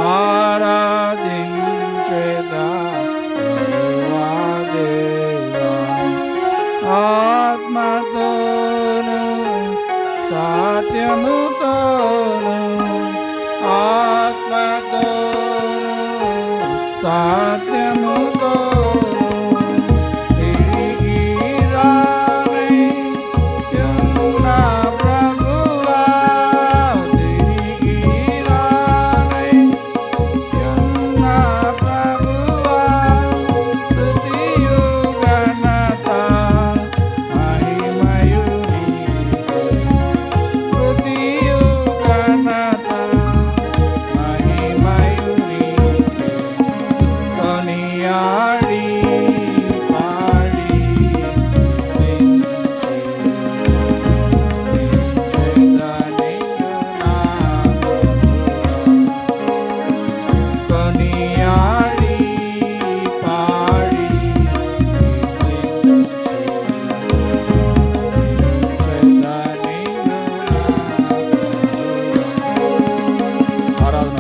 ఆరాధించేదా ప్రభువా దేవా. ఆత్మతోను సత్యముతోను ఆత్మతోను సత్యముతోను తిరిగి రానయ్యున్న ప్రభువా, తిరిగి రానయ్యున్న ప్రభువా. స్తుతియు ఘనత మహిమయు నీకే, స్తుతియు ఘనత మహిమయు నీకే. కొనియాడి పాడి కొనియాడి పాడి ఆరాధన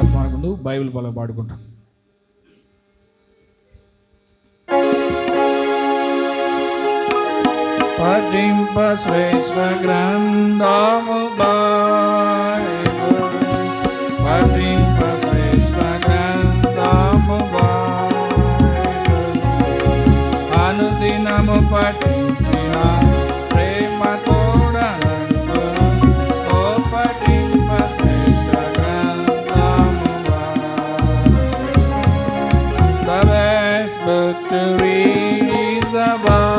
బైబిల్ బలం పాడుకుంటాం. పఠింప శ్రేష్ఠ గ్రంథము బైబిల్, పఠింప శ్రేష్ఠ గ్రంథము బైబిల్. అనుదినము పఠించిన ప్రేమ తోడనంటు, ఓ పఠింప శ్రేష్ఠ గ్రంథము Bible. The best book to read is the Bible.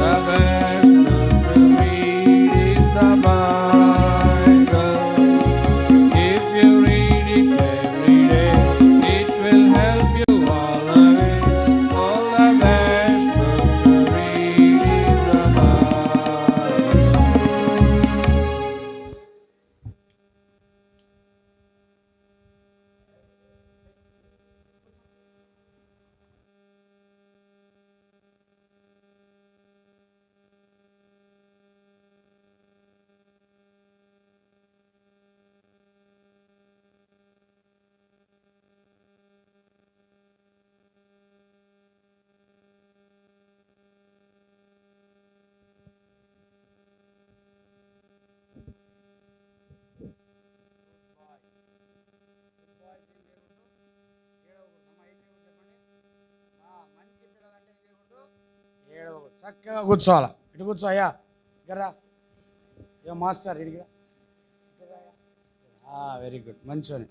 The best book to read is the Bible. If you read it every day, it will help you all the way. Oh, the best book to read is the Bible. చక్కగా కూర్చోవాలి. ఇటు కూర్చో అయ్యా, గర్రా ఏ master ఇడిగా. Very good, మంచిని.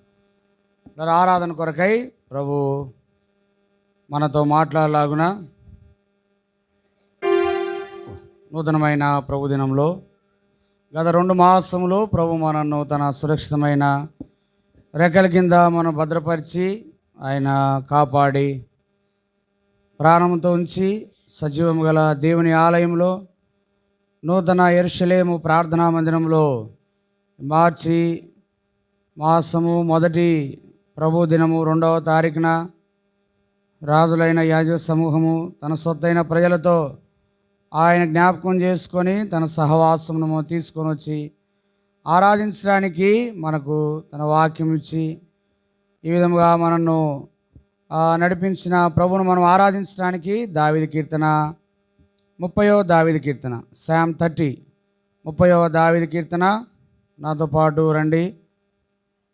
ఆరాధన కొరకై ప్రభు మనతో మాట్లాడలాగున నూతనమైన ప్రభు దినంలో గత 2 మాసములు ప్రభు మనను తన సురక్షితమైన రెక్కల కింద మనం భద్రపరిచి ఆయన కాపాడి ప్రాణంతో ఉంచి సజీవము గల దేవుని ఆలయంలో నూతన యెరూషలేము ప్రార్థనా మందిరంలో మార్చి మాసము మొదటి ప్రభు దినము 2వ తారీఖున రాజులైన యాజక సమూహము తన సొత్తైన ప్రజలతో ఆయన జ్ఞాపకం చేసుకొని తన సహవాసమును తీసుకొని వచ్చి ఆరాధించడానికి మనకు తన వాక్యం ఇచ్చి ఈ విధముగా మనను నడిపించిన ప్రభువును మనం ఆరాధించడానికి దావీదు కీర్తన 30వ దావీదు కీర్తన సామ్ 30 30వ దావీదు కీర్తన నాతో పాటు రండి.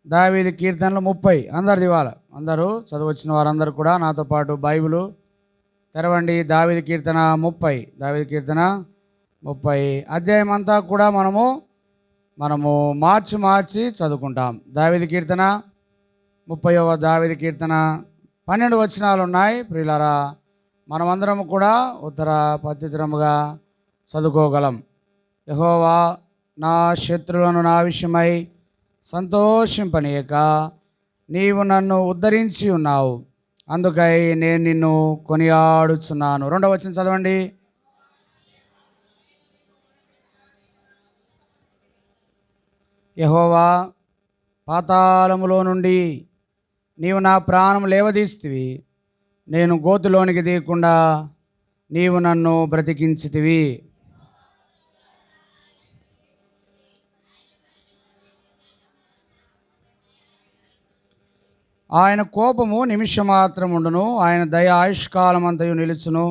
దావీదు కీర్తనలు 30 అందరిది ఇవాళ అందరూ చదవచ్చిన వారందరూ కూడా నాతో పాటు బైబిలు తెరవండి. దావీదు కీర్తన 30 దావీదు కీర్తన 30 అధ్యాయం అంతా కూడా మనము మార్చి చదువుకుంటాం. దావీదు కీర్తన 30వ దావీదు కీర్తన 12 వచనాలు ఉన్నాయి. ప్రియులారా, మనమందరం కూడా ఉత్తర పద్ధతిరముగా చదువుకోగలం. యెహోవా నా శత్రువులను నా విషయమై సంతోషింపనీయక నీవు నన్ను ఉద్ధరించి ఉన్నావు, అందుకై నేను నిన్ను కొనియాడుచున్నాను. 2వ వచనం చదవండి. యెహోవా పాతాళములో నుండి నీవు నా ప్రాణం లేవదీస్తివి, నేను గోతులోనికి దిగకుండా నీవు నన్ను బ్రతికించితివి. ఆయన కోపము నిమిషమాత్రం ఉండును, ఆయన దయ ఆయుష్కాలం అంతయు నిలుచును.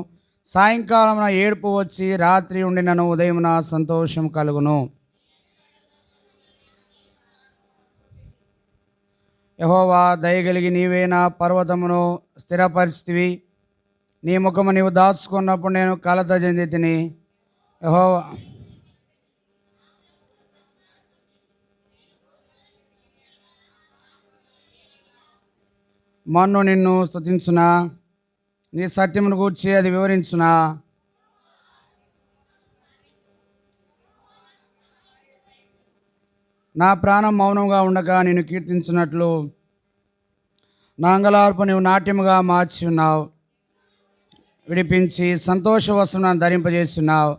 సాయంకాలమున ఏడుపు వచ్చి రాత్రి ఉండినను ఉదయమున సంతోషం కలుగును. యెహోవా దయగలిగి నీవే నా పర్వతమును స్థిరపరిస్థితివి. నీ ముఖము నీవు దాచుకున్నప్పుడు నేను కలత చెంది తిని. యెహోవా మన్ను నిన్ను స్తుతించునా, నీ సత్యమును గూర్చి అది వివరించునా. నా ప్రాణం మౌనంగా ఉండగా నేను కీర్తించినట్లు నా అంగలార్పు నీవు నాట్యముగా మార్చి ఉన్నావు. విడిపించి సంతోష వస్త్రం ధరింపజేస్తున్నావు.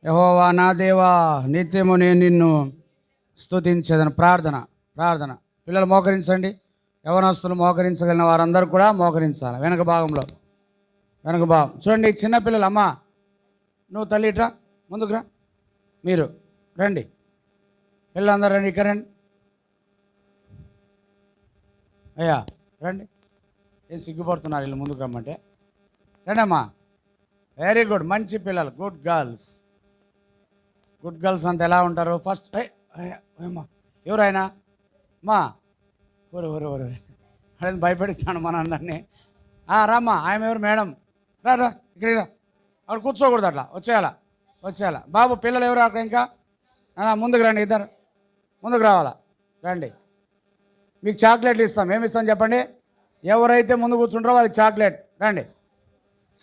యెహోవా నా దేవా, నిత్యము నేను నిన్ను స్తుతించేదను. ప్రార్థన పిల్లలు మోకరించండి. యవనస్తులు మోకరించగలిగిన వారందరూ కూడా మోకరించాలి. వెనక భాగం చూడండి. చిన్నపిల్లలు, అమ్మ నువ్వు తల్లి ఇట్రా, ముందుకు రా, మీరు రండి, పిల్లలందరూ రండి, ఇక్కడ రండి. అయ్యా రండి. ఏం సిగ్గుపడుతున్నారు వీళ్ళు ముందుకు రమ్మంటే? రండి అమ్మా. వెరీ గుడ్, మంచి పిల్లలు, గుడ్ గర్ల్స్ అంతా ఎలా ఉంటారు? ఫస్ట్ అమ్మా ఎవరు ఆయన? మా ఊరు అదే భయపెడిస్తాను మన అందరినీ. రామ్మా, ఆయన ఎవరు? మేడం రా ఇక్కడ రా. అక్కడ కూర్చోకూడదు, అట్లా వచ్చేయాలా. బాబు పిల్లలు ఎవరు అక్కడ? ఇంకా ముందుకు రండి, ఇద్దరు ముందుకు రావాలా. రండి, మీకు చాక్లెట్లు ఇస్తాం. ఏమి ఇస్తాం చెప్పండి? ఎవరైతే ముందు కూర్చుంటారో వాళ్ళకి చాక్లెట్. రండి.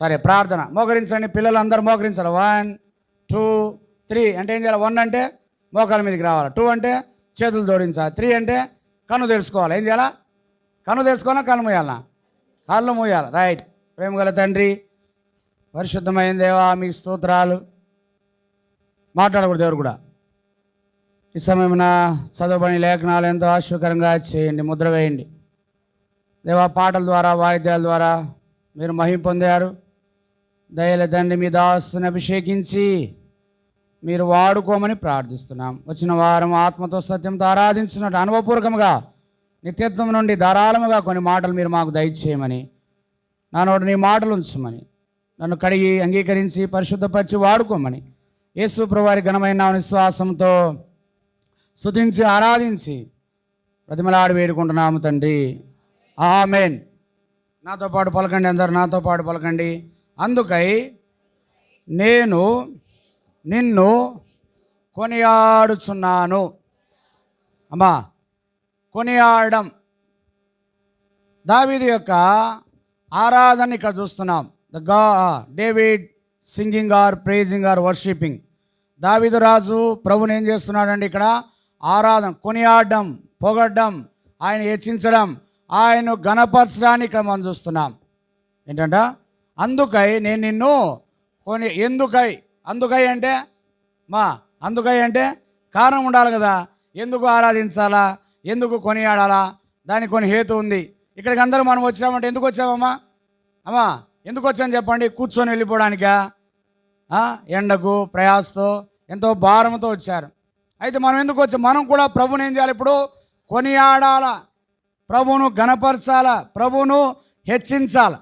సరే, ప్రార్థన. మోకరించండి, పిల్లలు అందరూ మోకరించాలి. 1 2 3 అంటే ఏం చేయాలి? 1 అంటే మోకాల మీదకి రావాలి, 2 అంటే చేతులు జోడించాలి, 3 అంటే కన్ను తెలుసుకోవాలి. ఏం చేయాలా? కన్ను తెలుసుకోవాలా, కన్ను మూయాలనా? కాళ్ళు మూయాలి. రైట్. ప్రేమగల తండ్రి, పరిశుద్ధమైన దేవా, మీకు స్తోత్రాలు. మాట్లాడకూడదు ఎవరు కూడా. ఈ సమయమున చదవబడిన లేఖనాలు ఎంతో ఆశ్చర్యకరంగా చేయండి, ముద్ర వేయండి దేవా. పాటల ద్వారా, వాయిద్యాల ద్వారా మీరు మహిమ పొందారు. దయల తండ్రి, మీ దాసుని అభిషేకించి మీరు వాడుకోమని ప్రార్థిస్తున్నాం. వచ్చిన వారం ఆత్మతో సత్యంతో ఆరాధించినట్టు అనుభవపూర్వకంగా నిత్యత్వం నుండి ధారాళముగా కొన్ని మాటలు మీరు మాకు దయచేయమని, నా నోటి నీ మాటలు ఉంచమని, నన్ను కడిగి అంగీకరించి పరిశుద్ధపరిచి వాడుకోమని యేసు ప్రభువారి ఘనమైన విశ్వాసంతో స్తుతించి ఆరాధించి ప్రతిమలాడి వేడుకుంటున్నాము తండ్రి. ఆమేన్. నాతో పాటు పలకండి, అందరు నాతో పాటు పలకండి. అందుకై నేను నిన్ను కొనియాడుచున్నాను. అమ్మా, కొనియాడడం దావీదు యొక్క ఆరాధన ఇక్కడ చూస్తున్నాం. David singing or praising or worshipping. దావీదు రాజు ప్రభుని ఏం చేస్తున్నాడండి? ఇక్కడ ఆరాధన, కొనియాడడం, పొగడ్డం, ఆయన హెచ్చించడం, ఆయన ఘనపరచడాన్ని ఇక్కడ మనం చూస్తున్నాం. ఏంటంట? అందుకై నేను నిన్ను అందుకై అంటే అందుకై అంటే కారణం ఉండాలి కదా. ఎందుకు ఆరాధించాలా, ఎందుకు కొనియాడాలా, దానికి కొన్ని హేతు ఉంది. ఇక్కడికి అందరూ మనం వచ్చామంటే ఎందుకు వచ్చామమ్మా? ఎందుకు వచ్చాను చెప్పండి? కూర్చొని వెళ్ళిపోవడానికా? ఎండకు ప్రయాసతో ఎంతో భారంతో వచ్చారు. అయితే మనం ఎందుకు వచ్చాం? మనం కూడా ప్రభుని ఏం చేయాలి? ఇప్పుడు కొనియాడాలా, ప్రభువును ఘనపరచాలా, ప్రభువును హెచ్చించాల.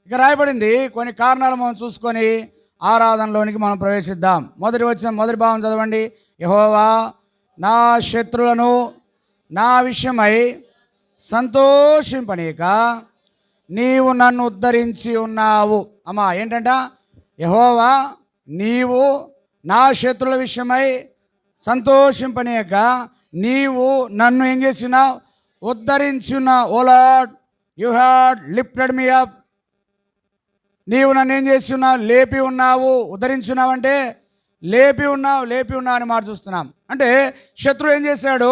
ఇక రాయబడింది. కొన్ని కారణాలు మనం చూసుకొని ఆరాధనలోనికి మనం ప్రవేశిద్దాం. మొదటి భావం చదవండి. యెహోవా నా శత్రులను నా విషయమై సంతోషింపనీక నీవు నన్ను ఉద్ధరించి ఉన్నావు. అమ్మా ఏంటంట? యెహోవా నీవు నా శత్రుల విషయమై సంతోషింపనీక నీవు నన్ను ఏం చేసినావు? ఉద్ధరించున్నావు. O lord, you had lifted me up. నీవు నన్ను ఏం చేసి ఉన్నావు? లేపి ఉన్నావు. ఉద్ధరించున్నావు అంటే లేపి ఉన్నావు అని మాట చూస్తున్నాం. అంటే శత్రువు ఏం చేశాడు?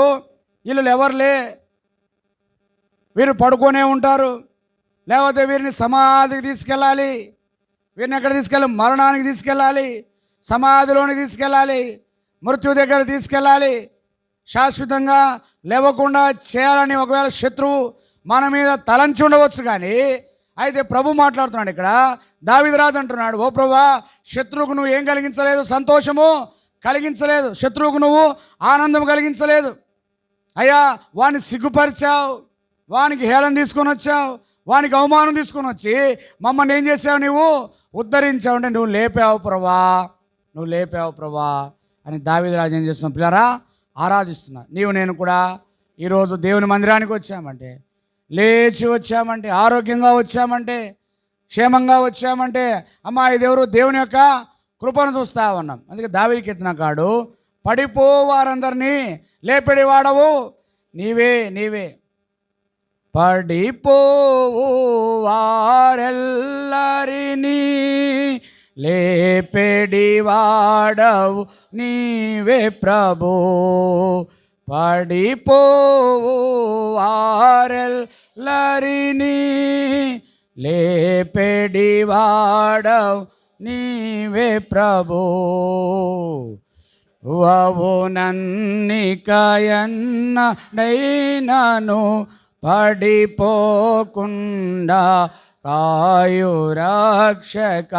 వీళ్ళు ఎవరులే, వీరు పడుకొనే ఉంటారు, లేకపోతే వీరిని సమాధికి తీసుకెళ్ళాలి, వీరిని ఎక్కడ తీసుకెళ్ళాలి? మరణానికి తీసుకెళ్ళాలి, సమాధిలోనికి తీసుకెళ్ళాలి, మృత్యు దగ్గర తీసుకెళ్ళాలి, శాశ్వతంగా లేవకుండా చేయాలని ఒకవేళ శత్రువు మన మీద తలంచి ఉండవచ్చు. కానీ అయితే ప్రభు మాట్లాడుతున్నాడు ఇక్కడ. దావీదు రాజు అంటున్నాడు, ఓ ప్రభువా, శత్రువుకు నువ్వు ఏం కలిగించలేదు? సంతోషము కలిగించలేదు. శత్రువుకు నువ్వు ఆనందం కలిగించలేదు. అయ్యా, వాడిని సిగ్గుపరిచావు, వానికి హేళన తీసుకొని వచ్చావు, వానికి అవమానం తీసుకొని వచ్చి మమ్మల్ని ఏం చేసావు, నువ్వు ఉద్ధరించావు అంటే నువ్వు లేపావు ప్రభా, నువ్వు లేపావు ప్రభా అని దావీదు రాజు ఏం చేస్తున్నావు పిల్లరా, ఆరాధిస్తున్నా. నీవు నేను కూడా ఈరోజు దేవుని మందిరానికి వచ్చామంటే, లేచి వచ్చామంటే, ఆరోగ్యంగా వచ్చామంటే, క్షేమంగా వచ్చామంటే అమ్మా ఇదెవరు, దేవుని యొక్క కృపను చూస్తా ఉన్నాం. అందుకే దావీదు కీర్తనకారుడు పడిపో వారందరినీ లేపెడి వాడవు నీవే, నీవే. పడిపోవు వారెల్లరినీ లేపెడి వాడవు నీవే ప్రభు. పడిపోవు వారెల్లరినీ లేపెడి వాడవు నీవే ప్రభు. వవునన్నికయన్నడైనను పడిపోకుండా కాయు రక్షక.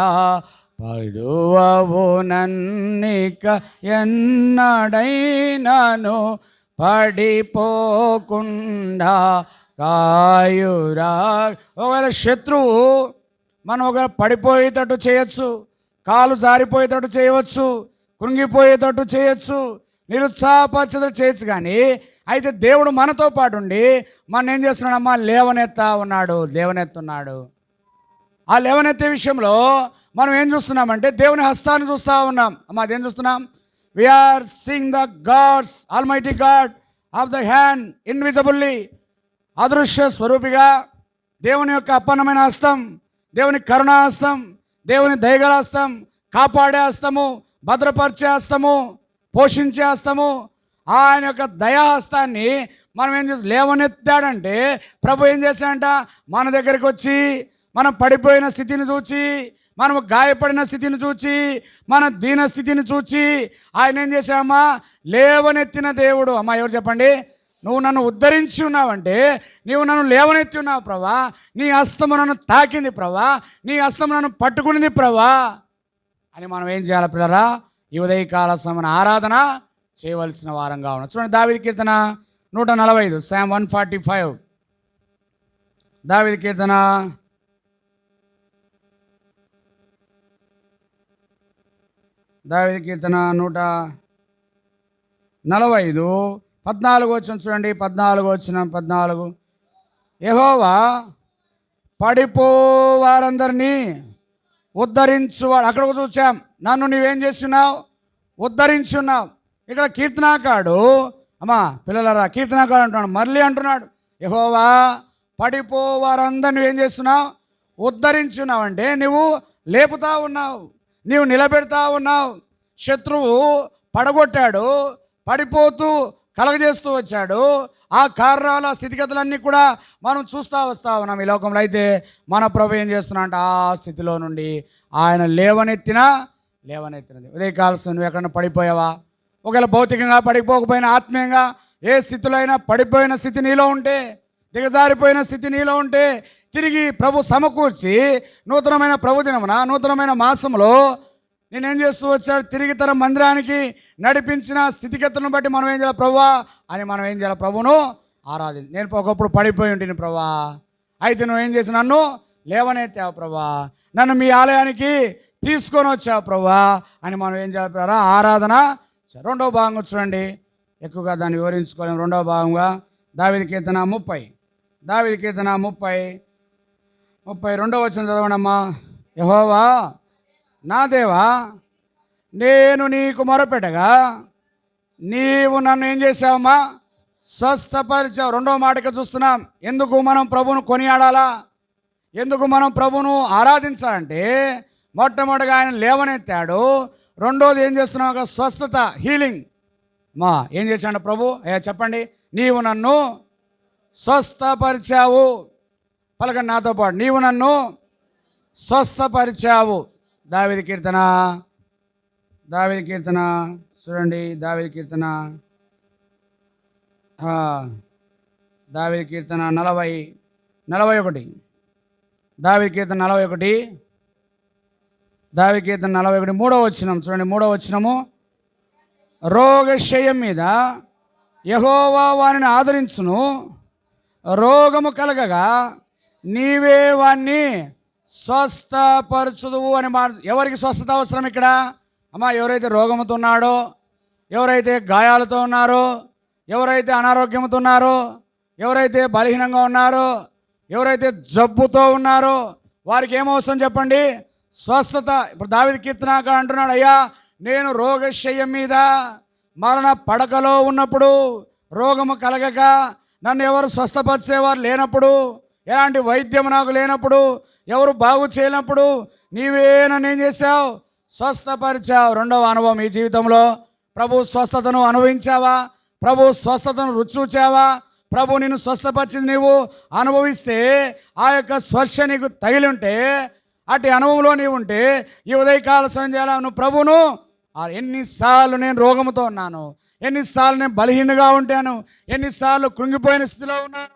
పడువవునన్నికయన్నడైనను పడిపోకుండా కాయురా. ఒకవేళ శత్రువు మనం ఒకవేళ పడిపోయేటట్టు చేయొచ్చు, కాలు జారిపోయేటట్టు చేయవచ్చు, కృంగిపోయేటట్టు చేయొచ్చు, నిరుత్సాహపరిచేటట్టు చేయొచ్చు. కానీ అయితే దేవుడు మనతో పాటు ఉండి మన ఏం చేస్తున్నాడమ్మా, లేవనెత్తా ఉన్నాడు, లేవనెత్తున్నాడు. ఆ లేవనెత్తే విషయంలో మనం ఏం చూస్తున్నామంటే దేవుని హస్తాన్ని చూస్తూ ఉన్నాం. అమ్మా అదేం చూస్తున్నాం, we are seeing the gods almighty god of the hand invisibly. అదృశ్య స్వరూపిగా దేవుని యొక్క అప్పన్నమైన హస్తం, దేవుని కరుణా హస్తం, దేవుని దయగల హస్తం, కాపాడే హస్తము, భద్రపరిచే హస్తము, పోషించే హస్తము, ఆయన యొక్క దయాహస్తాన్ని మనం ఏం చేస్తాం, లేవనెత్తాడంటే ప్రభు ఏం చేశాడంట, మన దగ్గరికి వచ్చి మనం పడిపోయిన స్థితిని చూచి, మనము గాయపడిన స్థితిని చూచి, మన దీన స్థితిని చూచి ఆయన ఏం చేశామా, లేవనెత్తిన దేవుడు. అమ్మా ఎవరు చెప్పండి, నువ్వు నన్ను ఉద్ధరించి ఉన్నావంటే నీవు నన్ను లేవనెత్తి ఉన్నావు ప్రభా, నీ హస్తము నన్ను తాకింది ప్రభా, నీ హస్తము నన్ను పట్టుకునింది ప్రభా అని మనం ఏం చేయాలి పిల్లరా, ఈ ఉదయకాల సమన ఆరాధన చేయవలసిన వారంగా ఉన్నాం. చూడండి దావీదు కీర్తన 145, Psalm 145. దావీదు కీర్తన 145 14 వచనం చూడండి. 14 యెహోవా పడిపో వారందరినీ ఉద్ధరించువాడు. అక్కడ చూసాం, నన్ను నీవేం చేస్తున్నావు, ఉద్ధరించున్నావు. ఇక్కడ కీర్తనాకారుడు, అమ్మా పిల్లలరా, కీర్తనాకారుడు అంటున్నాడు, మళ్ళీ అంటున్నాడు, యెహోవా పడిపో వారందరినీ నువ్వేం చేస్తున్నావు, ఉద్ధరించున్నావు. అంటే నువ్వు లేపుతా ఉన్నావు, నీవు నిలబెడతా ఉన్నావు. శత్రువు పడగొట్టాడు, పడిపోతూ కలగజేస్తూ వచ్చాడు. ఆ కారణాల స్థితిగతులన్నీ కూడా మనం చూస్తూ వస్తూ ఉన్నాం ఈ లోకంలో. అయితే మన ప్రభు ఏం చేస్తున్నా అంటే ఆ స్థితిలో నుండి ఆయన లేవనెత్తినది. ఉదయకాలం నువ్వు ఎక్కడన్నా పడిపోయావా, ఒకవేళ భౌతికంగా పడిపోకపోయినా ఆత్మీయంగా ఏ స్థితిలో అయినా పడిపోయిన స్థితి నీలో ఉంటే, దిగజారిపోయిన స్థితి నీలో ఉంటే తిరిగి ప్రభు సమకూర్చి నూతనమైన ప్రభు దినమున నూతనమైన మాసంలో నేనేం చేస్తూ వచ్చాడు, తిరిగి తన మందిరానికి నడిపించిన స్థితిగతులను బట్టి మనం ఏం చేయాలి ప్రభువా అని మనం ఏం చేయాలి, ప్రభువును ఆరాధించి. నేను ఒకప్పుడు పడిపోయి ఉంటుంది ప్రభువా, అయితే నువ్వేం చేసి నన్ను లేవనెత్తావు ప్రభువా, నన్ను మీ ఆలయానికి తీసుకొని వచ్చావు ప్రభువా అని మనం ఏం చేయాలి ప్రభా, ఆరాధన. రెండవ భాగంగా చూడండి, ఎక్కువగా దాన్ని వివరించుకోలేము. రెండవ భాగంగా దావీదు కీర్తన 32 వచనం చదవండి అమ్మా. యెహోవా నా దేవా, నేను నీకు మొరపెట్టగా నీవు నన్ను ఏం చేసావమ్మా, స్వస్థపరిచావు. రెండవ మాటగా చూస్తున్నాం. ఎందుకు మనం ప్రభువును కొనియాడాలా, ఎందుకు మనం ప్రభువును ఆరాధించాలంటే మొట్టమొదటిగా ఆయన లేవనెత్తాడు. రెండోది ఏం చేస్తున్నాం, ఒక స్వస్థత, హీలింగ్. మా ఏం చేశాడు ప్రభు, అయ్యా చెప్పండి, నీవు నన్ను స్వస్థపరిచావు. పలకండి నాతో పాటు, నీవు నన్ను స్వస్థపరిచావు. దావీదు కీర్తన చూడండి, దావీదు కీర్తన 41. దావీదు కీర్తన 41 3వ వచనం చూడండి. 3వ వచనము, రోగశయం మీద యెహోవా వారిని ఆదరించును, రోగము కలగగా నీవే వాణ్ణి స్వస్థపరచుదువు అని మాట. ఎవరికి స్వస్థత అవసరం ఇక్కడ? అమ్మా, ఎవరైతే రోగముతో ఉన్నాడో, ఎవరైతే గాయాలతో ఉన్నారో, ఎవరైతే అనారోగ్యంతో ఉన్నారో, ఎవరైతే బలహీనంగా ఉన్నారో, ఎవరైతే జబ్బుతో ఉన్నారో వారికి ఏమవసరం చెప్పండి? స్వస్థత. ఇప్పుడు దావీదు కీర్తనాకారుడు అంటున్నాడు, అయ్యా నేను రోగశయ్యం మీద మరణ పడకలో ఉన్నప్పుడు, రోగము కలగక నన్ను ఎవరు స్వస్థపరిచేవారు లేనప్పుడు, ఎలాంటి వైద్యం నాకు లేనప్పుడు, ఎవరు బాగు చేయనప్పుడు నీవే నన్ను ఏం చేశావు? స్వస్థపరిచావు. రెండవ అనుభవం ఈ జీవితంలో, ప్రభు స్వస్థతను అనుభవించావా? ప్రభు స్వస్థతను రుచి చూచావా? ప్రభు నిన్ను స్వస్థపరిచింది నీవు అనుభవిస్తే, ఆ యొక్క స్పర్శ నీకు తగిలి ఉంటే, అటు అనుభవంలో నీవు ఉంటే, ఈ ఉదయకాల సంధ్యాల నువ్వు ప్రభును ఎన్నిసార్లు నేను రోగముతో ఉన్నాను, ఎన్నిసార్లు నేను బలహీనగా ఉంటాను, ఎన్నిసార్లు కృంగిపోయిన స్థితిలో ఉన్నాను.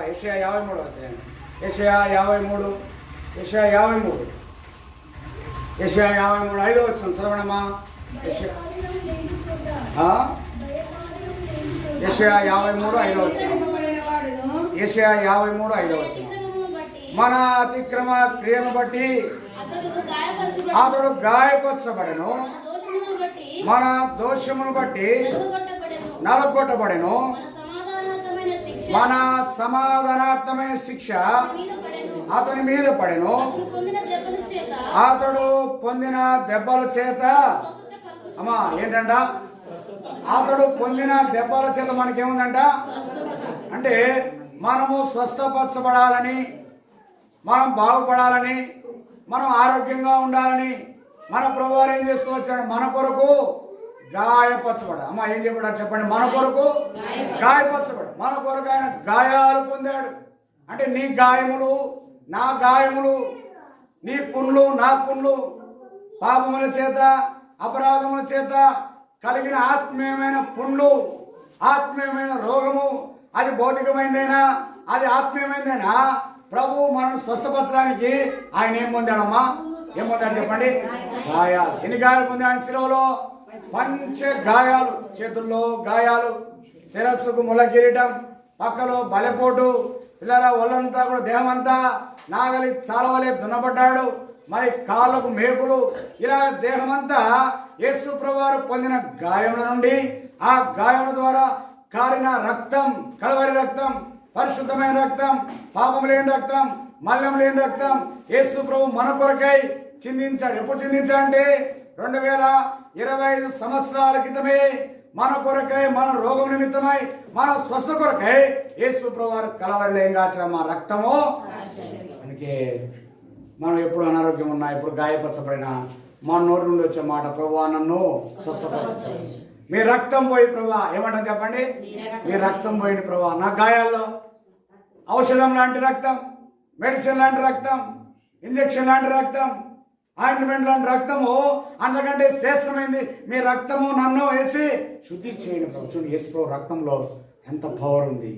యెషయా 53 అధ్యాయం, యెషయా 53, యెషయా 53, యెషయా 53 5వ వచనం చదవడమా? యెషయా 53 5వ వచనం, యెషయా 53 5వ వచనం. మన అతిక్రమ క్రియను బట్టి అతడు గాయపరచబడెను, మన దోషమును బట్టి నలగొట్టబడెను, మన సమాధానార్థమైన శిక్ష అతని మీద పడెను, అతడు పొందిన దెబ్బల చేత. అమ్మా ఏంటంట? అతడు పొందిన దెబ్బల చేత మనకేముందంట అంటే, మనము స్వస్థపరచబడాలని, మనం బాగుపడాలని, మనం ఆరోగ్యంగా ఉండాలని మన ప్రభువారు ఏం చేస్తూ వచ్చాడు? మన కొరకు గాయపరచబడ. అమ్మ ఏం చెప్పాడు చెప్పండి? మన కొరకు గాయపరచబడు. మన కొరకు ఆయన గాయాలు పొందాడు. అంటే నీ గాయములు నా గాయములు, నీ పుండ్లు నా పుండ్లు, పాపముల చేత అపరాధముల చేత కలిగిన ఆత్మీయమైన పుండ్లు, ఆత్మీయమైన రోగము, అది భౌతికమైందైనా అది ఆత్మీయమైందైనా ప్రభు మనల్ని స్వస్థపరచడానికి ఆయన ఏం పొందాడమ్మా? ఏం పొందాడు చెప్పండి? గాయాలు. ఎన్ని గాయాలు పొందాడు? శిలువలో పంచ గాయాలు, చేతుల్లో గాయాలు, శిరస్సుకు ముళ్ళ కిరీటం, పక్కలో బలపోటు, పిల్లల ఒళ్ళంతా కూడా దేహమంతా నాగలి చాలవలే దున్నబడ్డాడు, మరి కాళ్ళకు మేకులు, ఇలా దేహమంతా యేసు ప్రభువారు పొందిన గాయముల నుండి, ఆ గాయముల ద్వారా కారిన రక్తం, కలవరి రక్తం, పరిశుద్ధమైన రక్తం, పాపం లేని రక్తం, మల్యం లేని రక్తం యేసు ప్రభు మన కొరకై చిందించాడు. ఎప్పుడు చిందించాడంటే 2025 సంవత్సరాల క్రితమే మన కొరకై, మన రోగం నిమిత్తమై, మన స్వస్థ కొరకై యేసు ప్రభువారు కలవరిలో ఏం కాచిన మా రక్తము. అందుకే మనం ఎప్పుడు అనారోగ్యం ఉన్నా, ఎప్పుడు గాయపరచబడినా మన నోటి నుండి వచ్చే మాట, ప్రభువా నన్ను స్వస్థపరచు. మీ రక్తం పోయి ప్రభువా, ఏమంటారు చెప్పండి? మీ రక్తం పోయింది ప్రభువా. నా గాయాల్లో ఔషధం లాంటి రక్తం, మెడిసిన్ లాంటి రక్తం, ఇంజెక్షన్ లాంటి రక్తం, ఆయింట్మెంట్ లాంటి రక్తము, అంతకంటే శ్రేష్టమైంది మీ రక్తము నన్ను వేసి శుద్ధి చేయండి ప్రభు. చూడండి యేసు ప్రభు రక్తంలో ఎంత పవర్ ఉంది,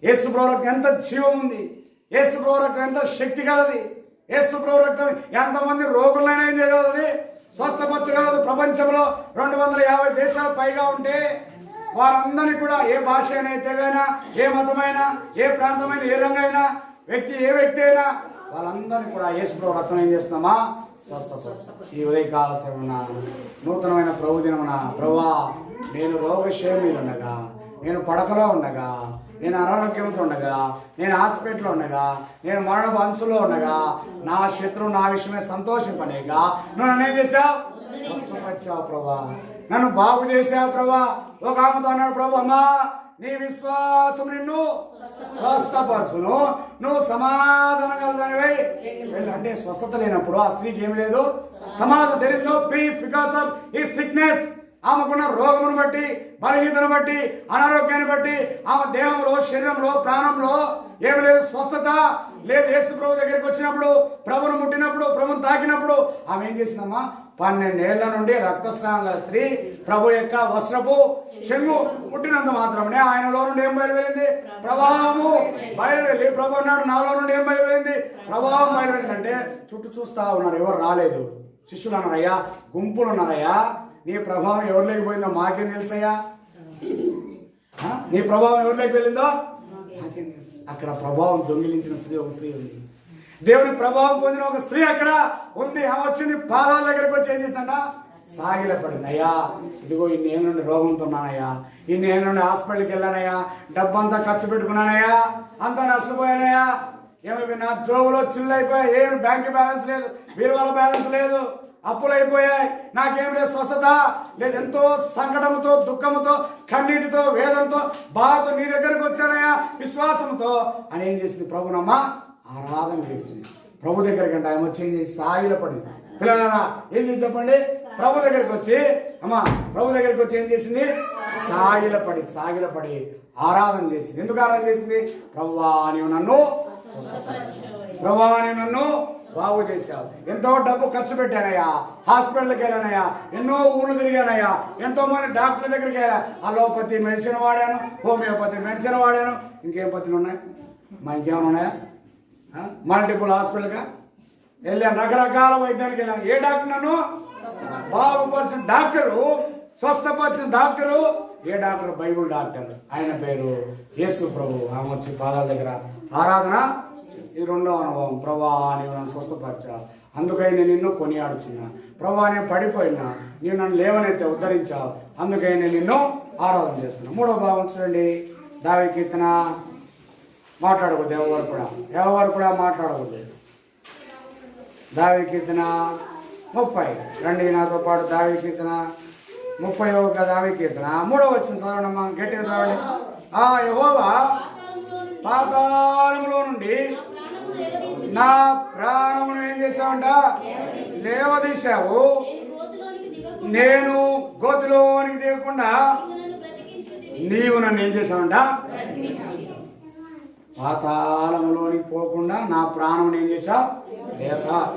యేసు ప్రభు రక్తం ఎంత జీవం ఉంది, యేసు ప్రభు రక్తం ఎంత శక్తి కలది, యేసు ప్రభు రక్తం ఎంతమంది రోగులైనా ఏం చేయగలదు? స్వస్థపరచగలదు. ప్రపంచంలో 250 దేశాలు పైగా ఉంటే వారందరినీ కూడా, ఏ భాష అయినా, తెగైనా, ఏ మతమైనా, ఏ ప్రాంతమైన, ఏ రంగైనా, ఏ వ్యక్తి అయినా వాళ్ళందరినీ కూడా యేసు ప్రభు రక్తం ఏం చేస్తున్నామా? ఈ ఉదయకాల సమయమున నూతనమైన ప్రభు దినమున, ప్రభువా నేను రోగశయం మీద ఉండగా, నేను పడకలో ఉండగా, నేను అనారోగ్యంతో ఉండగా, నేను హాస్పిటల్లో ఉండగా, నేను మరణపు అంచులో ఉండగా, నా శత్రువు నా విషయమే సంతోషింపనేగా నువ్వు నన్ను ఏం చేశావు? స్వస్థపరిచావు ప్రభా, నన్ను బాగు చేశావు ప్రభా. ఒక ఆమెతో అన్నాడు, ప్రభు అమ్మా నీ విశ్వాసం నిన్ను స్వస్థపరచును, నువ్వు సమాధానం కలదానివై వెళ్ళు. అంటే స్వస్థత లేనప్పుడు ఆ స్త్రీకి ఏమి లేదు? సమాధానం. There is no peace because of his sickness. ఆమెకున్న రోగమును బట్టి, బలహీనతను బట్టి, అనారోగ్యాన్ని బట్టి ఆమె దేహంలో, శరీరంలో, ప్రాణంలో ఏమి లేదు? స్వస్థత లేదు. యేసు ప్రభు దగ్గరికి వచ్చినప్పుడు, ప్రభును ముట్టినప్పుడు, ప్రభుని తాకినప్పుడు ఆమె ఏం చేసిందమ్మా? 12 ఏళ్ల నుండి రక్తస్రావం గల స్త్రీ ప్రభు యొక్క వస్త్రపు చెంగు ముట్టినంత మాత్రమే ఆయనలో నుండి ఏం బయలువెళ్ళింది? ప్రవాహము బయలువెళ్ళి ప్రభు అన్నాడు నాలో నుండి ఏం బయలువెళ్ళింది? ప్రవాహం బయలువెళ్ళింది. అంటే చుట్టూ చూస్తా ఉన్నారు, ఎవరు రాలేదు. శిష్యులు అన్నారయ్యా, గుంపులు ఉన్నారయ్యా, నీ ప్రభావం ఎవరిలోకి పోయిందో మాకేం తెలుసయ్యా? నీ ప్రభావం ఎవరిలోకి వెళ్ళిందో మాకేం తెలుసు. అక్కడ ప్రభావం దొంగిలించిన స్త్రీ ఒక స్త్రీ ఉంది. దేవుని ప్రభావం పొందిన ఒక స్త్రీ అక్కడ ఉంది. ఆమె వచ్చింది, పాదాల దగ్గరికి వచ్చి ఏం చేసిందంట? సాగిలపడింది. అయ్యా ఇదిగో ఇన్నేళ్ళ నుండి రోగంతో ఉన్నానయ్యా, ఇన్నేళ్ళ నుండి హాస్పిటల్కి వెళ్ళానయ్యా, డబ్బంతా ఖర్చు పెట్టుకున్నానయ్యా, అంతా నష్టపోయానయ్యా, ఏమైపోయి నా జోబులో చిల్లైపోయాయి, ఏమి బ్యాంక్ బ్యాలెన్స్ లేదు, బీరువాల బ్యాలెన్స్ లేదు, అప్పులు అయిపోయాయి, నాకేం లేదు, స్వస్థత లేదు, ఎంతో సంకటముతో దుఃఖముతో కన్నీటితో వేదంతో బాధతో నీ దగ్గరకు వచ్చానయ్యా విశ్వాసంతో అని ఏం చేసింది? ప్రభునమ్మ ఆరాధన చేసింది. ప్రభు దగ్గరికి అంటే ఆయన వచ్చి ఏం చేసి సాగిలపడి, పిల్లలారా ఏం చేసి చెప్పండి? ప్రభు దగ్గరికి వచ్చి ప్రభు దగ్గరికి వచ్చి ఏం చేసింది? సాగిలపడి ఆరాధన చేసింది. ఎందుకు ఆరాధన చేసింది? ప్రభువా నీవు నన్ను బాగు చేశావు, ఎంతో డబ్బు ఖర్చు పెట్టానయ్యా, హాస్పిటల్కి వెళ్ళానయ్యా, ఎన్నో ఊళ్ళు తిరిగానయ్యా, ఎంతో మంది డాక్టర్ల దగ్గరికి వెళ్ళా, అలోపతి మెడిసిన్ వాడాను, హోమియోపతి మెడిసిన్ వాడాను, ఇంకేం పత్తులు ఉన్నాయి మా ఇంకేమైనా ఉన్నాయా? మల్టిపుల్ హాస్పిటల్గా వెళ్ళాను, రకరకాల వైద్యానికి వెళ్ళాను. ఏ డాక్టర్ నన్ను బాగుపరిచిన డాక్టరు, స్వస్థపరిచిన డాక్టరు ఏ డాక్టర్? బైబుల్ డాక్టర్, ఆయన పేరు యేసు ప్రభు. ఆమె వచ్చి పాదాల దగ్గర ఆరాధన. ఇది రెండో అనుభవం. ప్రభా నీవు నన్ను స్వస్థపరిచావు, అందుకై నేను నిన్ను కొనియాడుచున్నా. ప్రభా నేను పడిపోయినా నీవు నన్ను లేవనైతే ఉద్ధరించావు, అందుకై నేను నిన్ను ఆరాధన చేస్తున్నా. మూడో భావం చూడండి, దావీదు కీర్తన మాట్లాడకూడదు, ఎవరు కూడా మాట్లాడకూడదు. దావీదు కీర్తన 30 రండి నాతో పాటు. దావీదు కీర్తన 31 దావీదు కీర్తన 3వ వచనం చదవండమ్మా, గట్టిగా చదవండి. యెహోవా పాతాళములో నుండి నా ప్రాణమును ఏం చేశావంట? లేవదీశావు. నేను గోతిలోనికి దిగకుండా నీవు నన్ను ఏం చేశావంట? పాతాళములోనికి పోకుండా నా ప్రాణం ఏం చేశావు?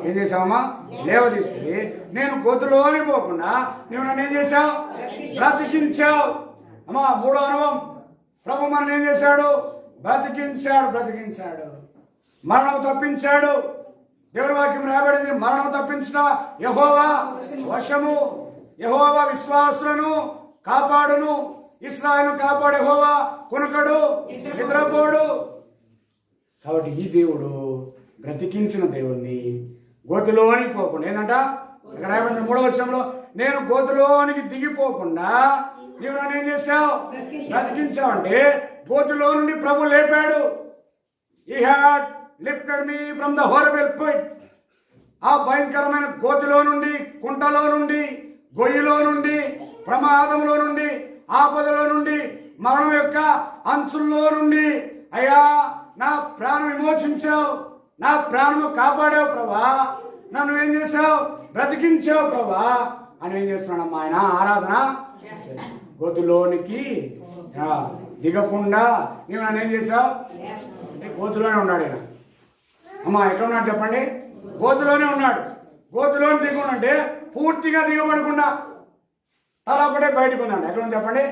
ఏం చేసావమ్మా? లేవదీసి. నేను గోతులోనికి పోకుండా నువ్వు నన్ను ఏం చేశావు? బ్రతికించావు. అమ్మా మూడో అనుభవం, ప్రభు మనల్ని ఏం చేశాడు? బ్రతికించాడు, మరణం తప్పించాడు. దేవుని వాక్యం రాబడింది, మరణం తప్పించిన యెహోవా వశము. యెహోవా విశ్వాసులను కాపాడును, ఇశ్రాయేలును కాపాడు యెహోవా కునుకడు, నిద్రపోడు. కాబట్టి ఈ దేవుడు బ్రతికించిన దేవుణ్ణి గోతిలోనికి పోకుండా ఏంటంట? రాయబడిన 3వ వచనంలో నేను గోతిలోనికి దిగిపోకుండా నీవు నన్ను ఏం చేశావు? బ్రతికించావు. అంటే గోతిలో నుండి ప్రభు లేపాడు. He had lifted me from the horrible pit. ఆ భయంకరమైన గోతిలో నుండి, కుంటలో నుండి, గొయ్యిలో నుండి, ప్రమాదంలో నుండి, ఆపదలో నుండి, మరణం యొక్క అంచుల్లో నుండి అయ్యా నా ప్రాణం విమోచించావు, నా ప్రాణము కాపాడావు ప్రభా, నన్ను ఏం చేసావు? బ్రతికించావు ప్రభా అని ఏం చేస్తున్నాడమ్మా ఆయన? ఆరాధన. గోతులోనికి దిగకుండా నీవు నన్ను ఏం చేసావు? గోతులోనే ఉన్నాడు ఆయన. అమ్మా ఎక్కడ ఉన్నాడు చెప్పండి? గోతులోనే ఉన్నాడు. గోతులోని దిగకుండా అంటే పూర్తిగా దిగబడకుండా తల ఒకటే బయటకు ఉందండి. ఎక్కడ ఉంది చెప్పండి?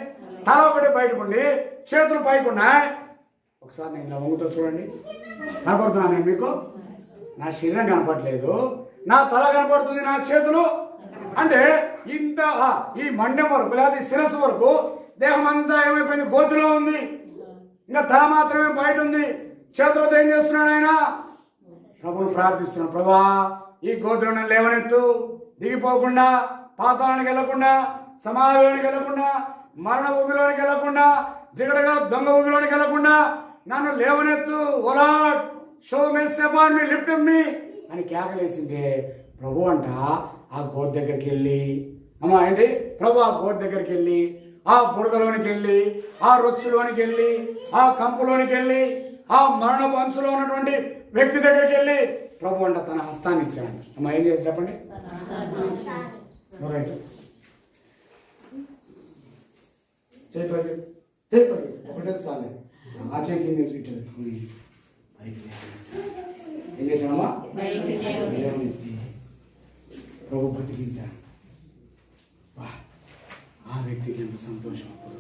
తల ఒకటే బయటకు ఉండి చేతులు పైకి ఉన్నాయి. ఒకసారి నేను ఇలా వంగుతో చూడండి, కనపడుతున్నాను నేను మీకు? నా శరీరం కనపడలేదు, నా తల కనపడుతుంది, నా చేతులు. అంటే ఇంత ఈ మండెం వరకు లేదా శిరస్సు వరకు దేహం అంతా ఏమైపోయింది? గోతులో ఉంది. ఇంకా తల మాత్రమే బయట ఉంది. చేతులతో ఏం చేస్తున్నాడు ఆయన? ప్రభువును ప్రార్థిస్తున్నాడు. ప్రభా ఈ గోతులో నన్ను లేవనెత్తు, దిగిపోకుండా, పాతాళానికి వెళ్ళకుండా, సమాధిలోనికి వెళ్ళకుండా, మరణ ఊబిలోనికి వెళ్ళకుండా, జిగడగా దొంగ ఊబిలోనికి వెళ్ళకుండా నన్ను లేవనెత్తు. ఓ lord show mercy upon me, lift మీ అని కేకలేసిందే ప్రభు అంట ఆ గోత్ దగ్గరికి వెళ్ళి, అమ్మా ఏంటి ప్రభు ఆ గోత్ దగ్గరికి వెళ్ళి, ఆ బురదలోనికి వెళ్ళి, ఆ రొచ్చులోనికి వెళ్ళి, ఆ కంపులోనికి వెళ్ళి, ఆ మరణ పంచులో ఉన్నటువంటి వ్యక్తి దగ్గరికి వెళ్ళి ప్రభు అంట తన హస్తాన్ని ఇచ్చాడు. అమ్మా ఏం చేసి చెప్పండి? ఒకటే చాలే ఆ చేయి కింద ఎత్తుకుని ఏం చేశామమ్మా? ప్రభు బ్రతికించాడు. ఆ వ్యక్తికి ఎంత సంతోషం. అప్పుడు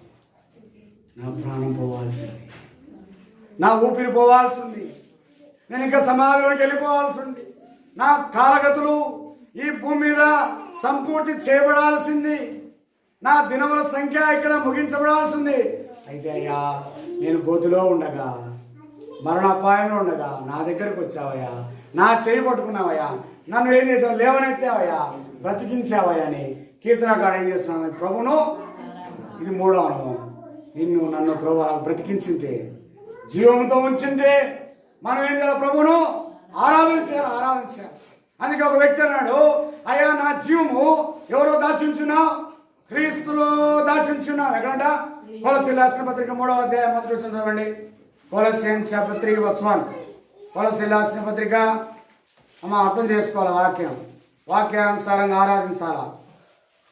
నా ప్రాణం పోవాల్సింది, నా ఊపిరి పోవాల్సింది, నేను ఇంకా సమాధిలోకి వెళ్ళిపోవాల్సింది, నా కాలగతులు ఈ భూమి మీద సంపూర్తి చేయబడాల్సింది, నా దినముల సంఖ్య ఇక్కడ ముగించబడాల్సింది. అయితే అయ్యా నేను గోతిలో ఉండగా, మరణాపాయంలో ఉండగా నా దగ్గరకు వచ్చావయ్యా, నా చేయి పట్టుకున్నావయ్యా, నన్ను ఏం చేసావు, లేవనెత్తావయ్యా, బ్రతికించావయ్యా అని కీర్తనగాడు ఏం చేస్తున్నాను, ప్రభును ఇది 3వ అనుభవం. నన్ను ప్రభు బ్రతికించింటే, జీవంతో ఉంచింటే మనం ఏం చేయాలి, ప్రభును ఆరాధించాలి. అందుకే ఒక వ్యక్తి అన్నాడు, అయ్యా నా జీవము ఎవరో దాచుంచున్నావు, క్రీస్తులో దాచుంచున్నావు. ఎక్కడంట? కొలస్సీయులకు రాసిన పత్రిక 3వ అధ్యాయం 1వ వచనం చదవండి. కొలస్సియన్స్ చాప్టర్ 3 verse 1. కొలస్సీయులకు రాసిన పత్రిక. అర్థం చేసుకోవాలి, వాక్యానుసారంగా ఆరాధించాలా.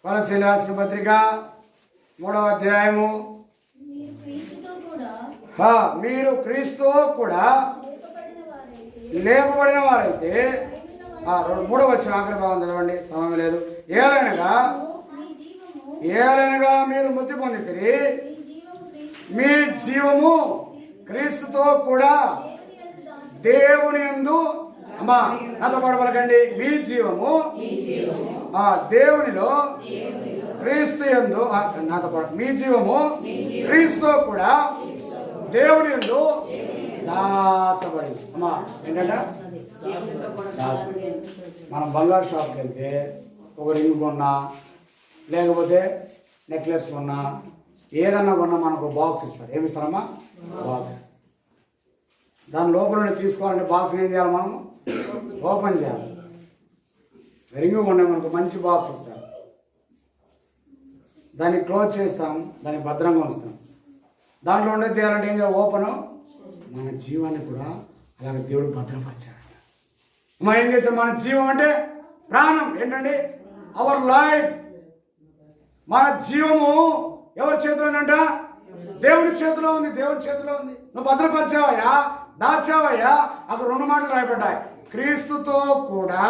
కొలస్సీయులకు రాసిన పత్రిక 3వ అధ్యాయము. మీరు క్రీస్తుతో కూడా లేపబడిన వారైతే, 3వ వచనం ఆఖరి భాగం చదవండి, సమయం లేదు. ఏలైనగా మీరు మృతి పొందితిరి, మీ జీవము క్రీస్తుతో కూడా దేవుని యందు, నాతో పాటు పలకండి, మీ జీవము దేవునిలో క్రీస్తు యందు, నాతో పాటు, మీ జీవము క్రీస్తుతో కూడా దేవుని యందు దాచబడి. ఏంటంట? మనం బంగారు షాప్కి వెళ్తే ఒక రింగ్ కొన్నా, లేకపోతే నెక్లెస్ కొన్నా, ఏదన్నా కొన్నా మనకు బాక్స్ ఇస్తారు. ఏమి ఇస్తారమ్మా? బాక్స్. దాని లోపల తీసుకోవాలంటే బాక్స్ని ఏం చేయాలి, మనం ఓపెన్ చేయాలి. రింగ్ కొన్నా మనకు మంచి బాక్స్ ఇస్తారు, దాన్ని క్లోజ్ చేస్తాం, దాన్ని భద్రంగా ఉంచుతాం. దాంట్లో ఉండేది చేయాలంటే ఏం చేయాలి, ఓపెను. మన జీవాన్ని కూడా అలాగే దేవుడు భద్రపరిచాడు. ఏం చేసాం, మన జీవం అంటే ప్రాణం. ఏంటండి? Our life. మన జీవము ఎవరి చేతిలో ఉందంట? దేవుని చేతిలో ఉంది. దేవుని చేతిలో ఉంది. నువ్వు భద్రపరిచావయ్యా, దాచావయ్యా. అక్కడ 2 మాటలు రాయబడ్డాయి. క్రీస్తుతో కూడా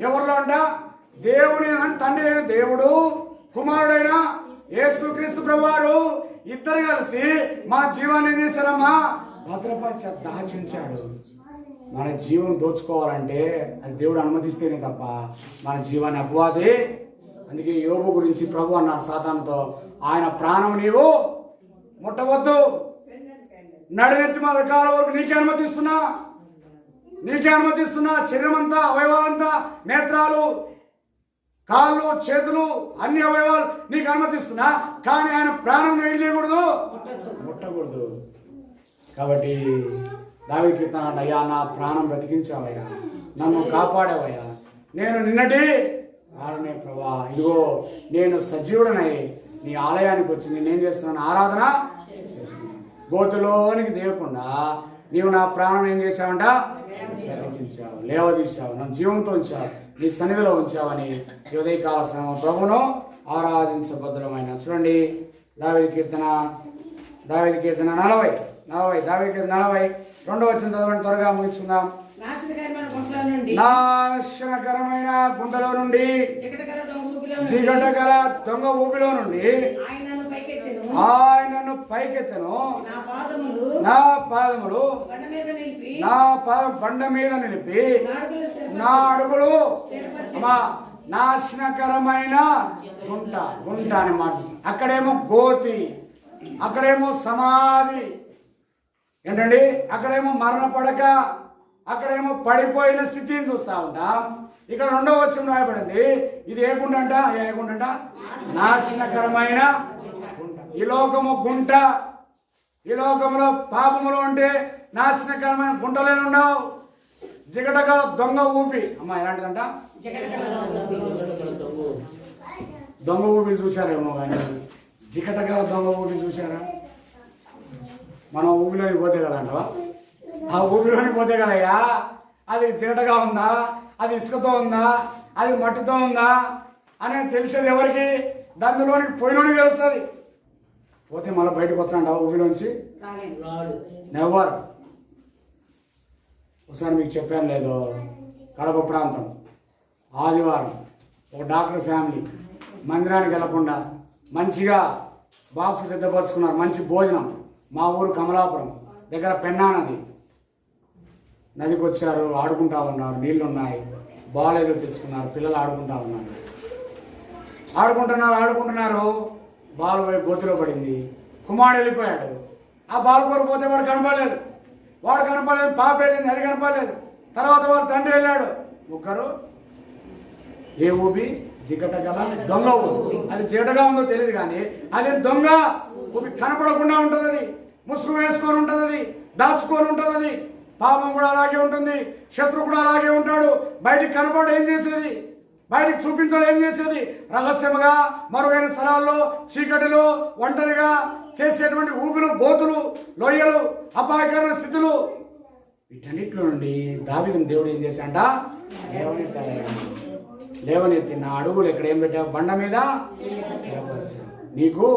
ఎవరిలో అంట? దేవుని తండ్రి అయిన దేవుడు, కుమారుడైన యేసు క్రీస్తు ప్రభువారు ఇద్దరు కలిసి మా జీవాన్ని ఏం చేశారమ్మా? భద్రపరిచ దాచుంచాడు. మన జీవం దోచుకోవాలంటే అది దేవుడు అనుమతిస్తేనే తప్ప మన జీవాన్ని అపవాది. అందుకే యోబు గురించి ప్రభు అన్నాడు సాతానుతో, ఆయన ప్రాణం నీవు ముట్టవద్దు, నడినెత్తి మన కాల వరకు నీకే అనుమతిస్తున్నా, శరీరం అంతా, అవయవాలంతా, నేత్రాలు, కాళ్ళు, చేతులు, అన్ని అవయవాలు నీకు అనుమతిస్తున్నా, కానీ ఆయన ప్రాణం ఏం చేయకూడదు, ముట్టకూడదు. కాబట్టి దావీదు కీర్తన, అయ్యా నా ప్రాణం బ్రతికించావయ్యా, నన్ను కాపాడావయ్యా, నేను నిన్నటి వాడనే ప్రభా, ఇదిగో నేను సజీవుడనై నీ ఆలయానికి వచ్చి నేనేం చేస్తున్నాను, ఆరాధన చేస్తున్నాను. గోతులోనికి దేవకుండా నీవు నా ప్రాణం ఏం చేశావంట? బ్రతికించావు, లేవదీశావు, నన్ను జీవంతో ఉంచావు, నీ సన్నిధిలో ఉంచావని ఈ ఉదయకాల సమయం ప్రభువును ఆరాధించబద్రమైన. చూడండి దావీదు కీర్తన 40 దావీదు కీర్తన 42వ వచనం చదవండి, త్వరగా ముగించుకుందాం. నాశనకరమైన గుంటలో నుండి, చీకటగల దొంగ ఊపిలో నుండి ఆయనను పైకెత్తెను. నా పాదములు నా బండ మీద నిలిపి నా అడుగులు నాశనకరమైన గుంట అని మాట. అక్కడేమో గోతి, అక్కడేమో సమాధి, ఏంటండి, అక్కడేమో మరణ పడక, అక్కడేమో పడిపోయిన స్థితిని చూస్తూ ఉంటాం. ఇక్కడ 2వ వచనం రాయబడింది, ఇది ఏ గుంట అంట? నాశనకరమైన గుంట. ఈ లోకము గుంట. ఈ లోకంలో పాపములు ఉంటే నాశనకరమైన గుంటలే ఉండవు. జిగటగా దొంగ ఊపి, అమ్మా ఎలాంటిదంట? దొంగ ఊపి చూశారేమో కానీ జిగటగల దొంగ ఊపి చూశారా? మనం ఊపిలోని పోతే కదంటవా? ఆ ఊపిలోని పోతే కదయ్యా, అది జిగటగా ఉందా, అది ఇసుకతో ఉందా, అది మట్టితో ఉందా అనేది తెలిసేది ఎవరికి? దానిలోనికి పోయినోనికి తెలుస్తుంది. పోతే మళ్ళీ బయటకు వస్తాంటావా ఊపిలోంచి? నెవర్. ఒకసారి మీకు చెప్పాను లేదో, కడప ప్రాంతం ఆదివారం ఒక డాక్టర్ ఫ్యామిలీ మందిరానికి వెళ్లకుండా మంచిగా బాక్స్ సిద్ధపరచుకున్నారు, మంచి భోజనం. మా ఊరు కమలాపురం దగ్గర పెన్నా నదికి వచ్చారు, ఆడుకుంటా ఉన్నారు, నీళ్ళు ఉన్నాయి, బాల్ ఏదో తెచ్చుకున్నారు, పిల్లలు ఆడుకుంటా ఉన్నారు. ఆడుకుంటున్నారు, బాల్ పోయి గోతిలో పడింది. కుమారుడు వెళ్ళిపోయాడు. ఆ బాల్ కోరిపోతే వాడు కనపడలేదు, పాప వెళ్ళింది, అది కనపడలేదు. తర్వాత వాళ్ళ తండ్రి వెళ్ళాడు. ముగ్గురు ఏ ఊబి జిగట కదా దొంగ ఊబి. అది జిగటగా ఉందో తెలియదు కానీ అది దొంగ ఊబి. కనపడకుండా ఉంటుంది, అది ముసుగు వేసుకొని ఉంటుంది, అది దాచుకొని ఉంటుంది. అది పాపం కూడా అలాగే ఉంటుంది, శత్రువు కూడా అలాగే ఉంటాడు. బయటికి కనపడ ఏం చేసేది, బయటికి చూపించడం ఏం చేసేది, రహస్యముగా మరుగైన స్థలాల్లో చీకటిలో ఒంటరిగా చేసేటువంటి ఊపిలు, బోతులు, లోయలు, అపాయకరమైన స్థితులు, వీటన్నిటిలో నుండి దావీదుని దేవుడు ఏం చేశాడ, లేవనెత్తి నా అడుగులు ఎక్కడ ఏం పెట్టావు, బండ మీద నీకు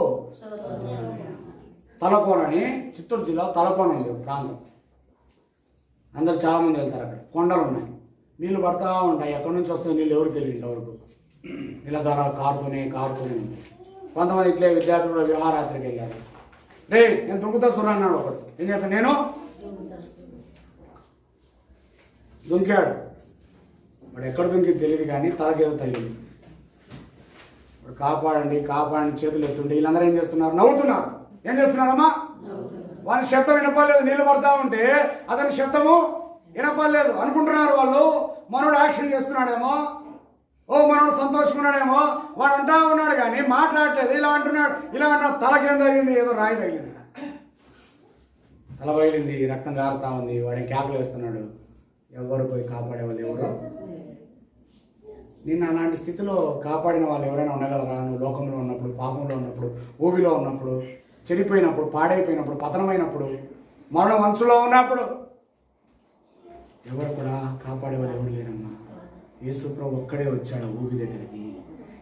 తలకోనని, చిత్తూరు జిల్లా తలకోన ఉంది ప్రాంతం. అందరు చాలామంది వెళ్తారు. అక్కడ కొండలు ఉన్నాయి, నీళ్ళు పడతా ఉంటాయి. ఎక్కడి నుంచి వస్తాయి నీళ్ళు ఎవరు తెలియదు ఇంతవరకు. నీళ్ళ ద్వారా కారుతూనే ఉంటాయి. కొంతమంది ఇట్లే విద్యార్థులు విహారాత్రికి వెళ్ళారు. రే నేను దుంకుతా చూడ అన్నాడు ఒకడు. ఏం చేస్తాను, నేను దుంకాడు. వాడు ఎక్కడ దుంకింది తెలియదు కానీ తలకేదో తగిలింది. వాడు కాపాడండి చేతులు ఎత్తుంటే వీళ్ళందరూ ఏం చేస్తున్నారు, నవ్వుతున్నారు. ఏం చేస్తున్నారమ్మా, వాళ్ళ శబ్దం వినపడలేదు. నీళ్ళు పడతా ఉంటే అతని శబ్దము వినపడలేదు అనుకుంటున్నారు వాళ్ళు. మనోడు యాక్షన్ చేస్తున్నాడేమో, మనోడు సంతోషంగా ఉన్నాడేమో, వాడు అంటా ఉన్నాడు కానీ మాట్లాడలేదు. ఇలా అంటున్నాడు. తలకేం తగిలింది, ఏదో రాయి తగిలింది, తల బయలింది, రక్తం కారుతా ఉంది. వాడిని క్యాప్లు వేస్తున్నాడు. ఎవరు పోయి కాపాడేవాళ్ళు ఎవరు? నిన్ను అలాంటి స్థితిలో కాపాడిన వాళ్ళు ఎవరైనా ఉండగలరా? నువ్వు లోకంలో ఉన్నప్పుడు, పాపంలో ఉన్నప్పుడు, ఊబిలో ఉన్నప్పుడు, చెడిపోయినప్పుడు, పాడైపోయినప్పుడు, పతనమైనప్పుడు, మరణం అంచులో ఉన్నప్పుడు ఎవరు కూడా కాపాడేవాళ్ళు ఎవరు లేరమ్మా. యేసుప్రభు ఒక్కడే వచ్చాడు ఊబి దగ్గరికి,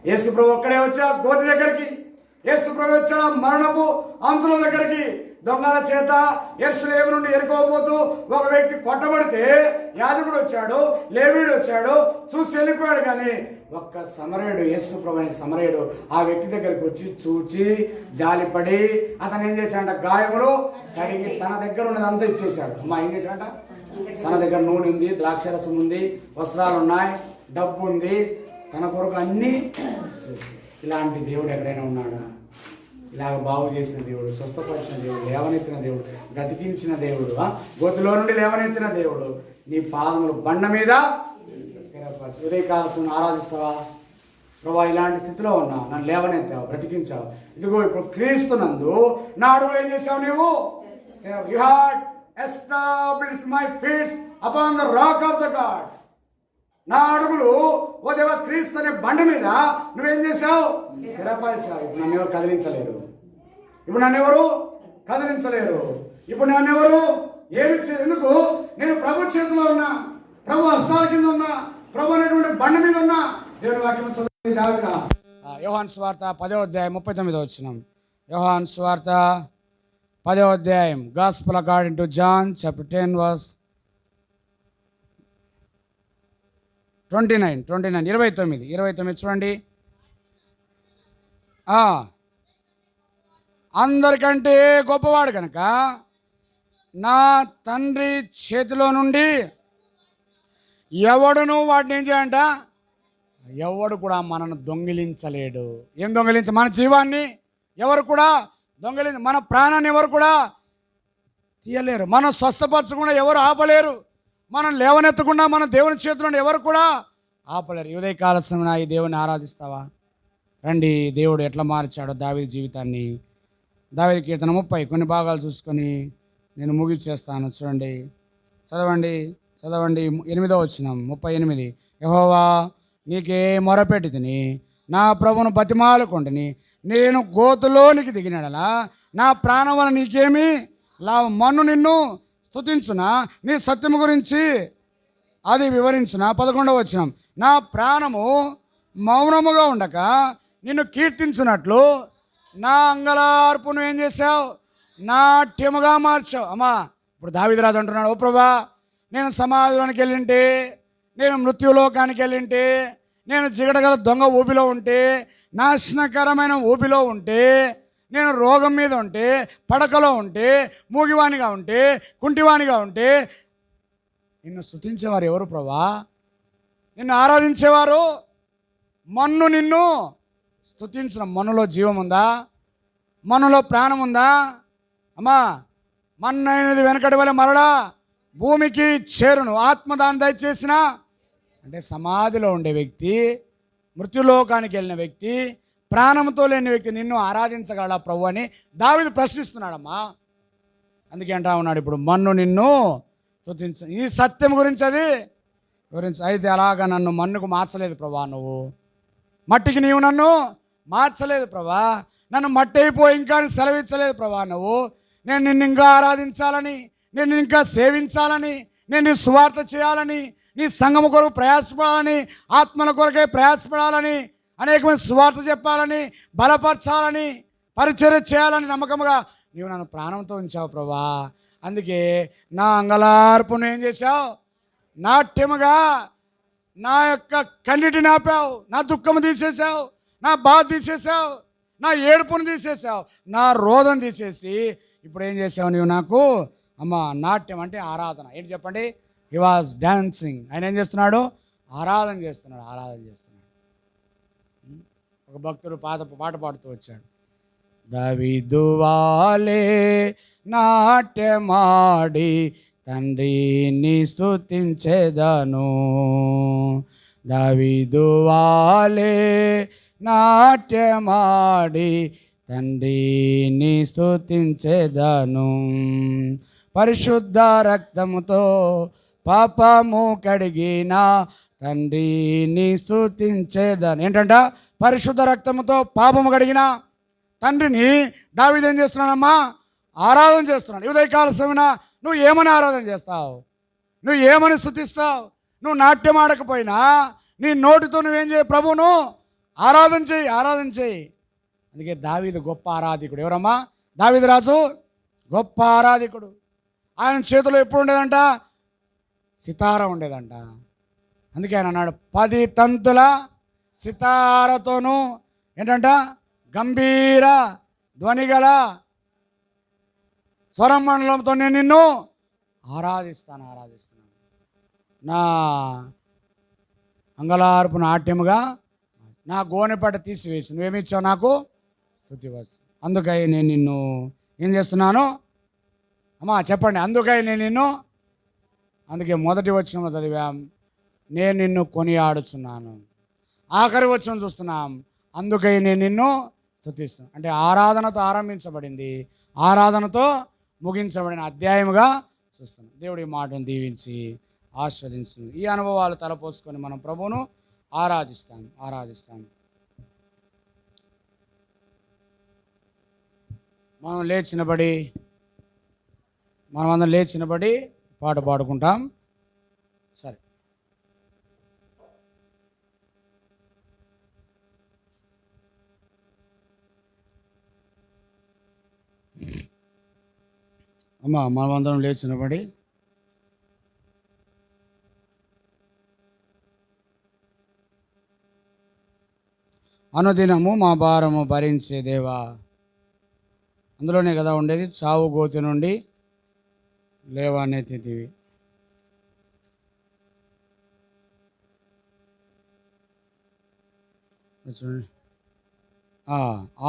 యేసుప్రభు ఒక్కడే వచ్చాడు గోతి దగ్గరికి, యేసుప్రభు వచ్చాడు మరణపు అంచుల దగ్గరికి. దొంగల చేత యెరూషలేము నుండి ఎరుకోబోతూ ఒక వ్యక్తి కొట్టబడితే యాజకుడు వచ్చాడు, లేవీయుడు వచ్చాడు, చూసి వెళ్ళిపోయాడు. కానీ ఒక్క సమరయుడు, యేసుప్రభు అనే సమరయుడు ఆ వ్యక్తి దగ్గరికి వచ్చి చూచి జాలిపడి అతను ఏం చేశాడంట, గాయములు కడిగి తన దగ్గర ఉన్నదంతా ఇచ్చేశాడు. అమ్మా ఏం చేశాడంట, తన దగ్గర నూనె ఉంది, ద్రాక్షరసం ఉంది, వస్త్రాలు ఉన్నాయి, డబ్బు ఉంది, తన కొరకు అన్నీ. ఇలాంటి దేవుడు ఎక్కడైనా ఉన్నాడా? ఇలాగ బాగు చేసిన దేవుడు, స్వస్థపరిచిన దేవుడు, లేవనెత్తిన దేవుడు, బ్రతికించిన దేవుడు, గోతిలో నుండి లేవనెత్తిన దేవుడు నీ పాదములు బండ మీద ఉదయకాలసం ఆరాధిస్తావా? ప్రభా ఇలాంటి స్థితిలో ఉన్నా, నన్ను లేవనెత్తావు, బ్రతికించావు. ఇదిగో ఇప్పుడు క్రీస్తునందు నా అడుగులు ఏం చేసావు నీవు? You had established my feets upon the rock of the God. నా అడుగులు ఓ దేవ క్రీస్తు అనే బండ మీద నువ్వేం చేశావు? స్థిరపరిచావు. ఇప్పుడు నన్ను ఎవరు కదిలించలేరు. ఇప్పుడు నన్ను ఎవరు ఏమి చేయదు. ఎందుకు? నేను ప్రభు చేతిలో ఉన్నా, ప్రభు హస్తాల కింద ఉన్నా, ప్రభు అనేటువంటి బండ మీద ఉన్నా. దేవుని వాక్యం చదివి దావిగా యోహాను సువార్త 10వ అధ్యాయం 39వ వచనం. యోహాను సువార్త 10వ అధ్యాయం, gospel according to John chapter 10 verse 29 చూడండి. అందరికంటే గొప్పవాడు కనుక నా తండ్రి చేతిలో నుండి ఎవడును వాటిని ఏం చేయంట, ఎవడు కూడా మనను దొంగిలించలేడు. ఏం మన జీవాన్ని ఎవరు కూడా మన ప్రాణాన్ని ఎవరు కూడా తీయలేరు. మనం స్వస్థపరచకుండా ఎవరు ఆపలేరు. మనం లేవనెత్తకుండా మన దేవుని చేతిలో ఎవరు కూడా ఆపలేరు. ఉదయకాల సమయంలో ఈ దేవుని ఆరాధిస్తావా? రండి, దేవుడు ఎట్లా మార్చాడో దావీదు జీవితాన్ని. దావీదు కీర్తన 30 కొన్ని భాగాలు చూసుకొని నేను ముగిచేస్తాను. చూడండి, చదవండి 8వ వచనం 38. యెహోవా నీకే మొరపెట్టి తిని నా ప్రభువును బతిమాలుకొంటిని. నేను గోతులోనికి దిగినడలా నా ప్రాణం వల్ల నీకేమి లాభం? మన్ను నిన్ను స్తుతించునా, నీ సత్యము గురించి అది వివరించిన. 11వ వచనం, నా ప్రాణము మౌనముగా ఉండక నిన్ను కీర్తించినట్లు నా అంగలార్పును ఏం చేశావు? నాట్యముగా మార్చావు. అమ్మా ఇప్పుడు దావీదురాజు అంటున్నాడు, ఓ ప్రభా నేను సమాధిలోనికి వెళ్ళింటే, నేను మృత్యులోకానికి వెళ్ళింటే, నేను జిగటగల దొంగ ఊపిలో ఉంటే, నాశనకరమైన ఊపిలో ఉంటే, నేను రోగం మీద ఉంటే, పడకలో ఉంటే, మూగివానిగా ఉంటే, కుంటివానిగా ఉంటే, నిన్ను స్తుతించేవారు ఎవరు ప్రభా? నిన్ను ఆరాధించేవారు మన్ను నిన్ను స్తుతించిన. మన్నులో జీవం ఉందా? మన్నులో ప్రాణం ఉందా? అమ్మా, మన్నైనది వెనకటి వలె మరలా భూమికి చేరును, ఆత్మదాన్ని దయచేసిన అంటే సమాధిలో ఉండే వ్యక్తి, మృత్యులోకానికి వెళ్ళిన వ్యక్తి, ప్రాణంతో లేని వ్యక్తి నిన్ను ఆరాధించగలడా ప్రభు అని దావీదు ప్రశ్నిస్తున్నాడమ్మా. అందుకే అంటా ఉన్నాడు, ఇప్పుడు మన్ను నిన్ను స్తుతించ. ఈ సత్యం గురించి అది గురించి అయితే అలాగా నన్ను మన్నుకు మార్చలేదు ప్రభా, నువ్వు మట్టికి నీవు నన్ను మార్చలేదు ప్రభా, నన్ను మట్టి అయిపోయి ఇంకా సెలవించలేదు ప్రభా నువ్వు. నేను నిన్ను ఇంకా ఆరాధించాలని, నేను నిన్ను ఇంకా సేవించాలని, నేను నీ సువార్త చేయాలని, నీ సంఘము కొరకు ప్రయాసపడాలని, ఆత్మల కొరకే ప్రయాసపడాలని, అనేకమైన సువార్త చెప్పాలని, బలపరచాలని, పరిచర్య చేయాలని నమ్మకముగా నీవు నన్ను ప్రాణంతో ఉంచావు ప్రభా. అందుకే నా అంగలార్పును ఏం చేశావు? నాట్యముగా నా యొక్క కన్నిటిని ఆపావు, నా దుఃఖము తీసేసావు, నా బాధ తీసేసావు, నా ఏడుపును తీసేసావు, నా రోదన తీసేసి ఇప్పుడు ఏం చేసావు నీవు నాకు? అమ్మ, నాట్యం అంటే ఆరాధన. ఏంటి చెప్పండి? He was dancing. ఆయన ఏం చేస్తున్నాడు? ఆరాధన చేస్తున్నాడు, ఆరాధన చేస్తున్నాడు. ఒక భక్తుడు పాట పాడుతూ వచ్చాడు, దావీదు వాలే నాట్యమాడి తండ్రిని స్తుతించెదను, దావీదు వాలే నాట్యమాడి తండ్రిని స్తుతించెదను, పరిశుద్ధ రక్తముతో పాపము కడిగిన తండ్రిని స్తుతించెదను. ఏంటంట? పరిశుద్ధ రక్తముతో పాపము కడిగిన తండ్రిని దావీదు ఏం చేస్తున్నాడమ్మా? ఆరాధన చేస్తున్నాడు. ఉదయకాల సమయన నువ్వు ఏమని ఆరాధన చేస్తావు? నువ్వు ఏమని స్తుతిస్తావు? నువ్వు నాట్యం ఆడకపోయినా నీ నోటితో నువ్వేం చేయి? ప్రభువును ఆరాధన చేయి, ఆరాధన చేయి. అందుకే దావీదు గొప్ప ఆరాధికుడు. ఎవరమ్మా? దావీదు రాజు గొప్ప ఆరాధికుడు. ఆయన చేతిలో ఎప్పుడు ఉండేదంట? సితార ఉండేదంట. అందుకే ఆయన అన్నాడు, 10 తంతుల సితారతోనూ ఏంటంట? గంభీర ధ్వనిగల స్వరమండలంతో నేను నిన్ను ఆరాధిస్తున్నాను. నా అంగలార్పు నాట్యముగా నా గోనెపట తీసివేసి నువ్వేమిచ్చావు నాకు? స్తుతి వస్తు. అందుకై నేను నిన్ను ఏం చేస్తున్నాను? అమ్మా చెప్పండి. అందుకై నేను నిన్ను, అందుకే మొదటి వచనంలో చదివాం, నేను నిన్ను కొనియాడుచున్నాను. ఆఖరి వచనం చూస్తున్నాం, అందుకై నేను నిన్ను స్తుతిస్తున్నాను. అంటే ఆరాధనతో ఆరంభించబడింది, ఆరాధనతో ముగించబడిన అధ్యాయముగా చూస్తున్నాం. దేవుడి మాటను దీవించి ఆస్వాదించును. ఈ అనుభవాలు తలపోసుకొని మనం ప్రభువును ఆరాధిస్తాం. మనమందరం లేచినబడి పాట పాడుకుంటాం. సరే, అమ్మా మనమందరం లేచినబడి అనుదినము మా భారము భరించే దేవా. అందులోనే కదా ఉండేది, చావు గోతి నుండి లేవానే తిథివి. చూడండి,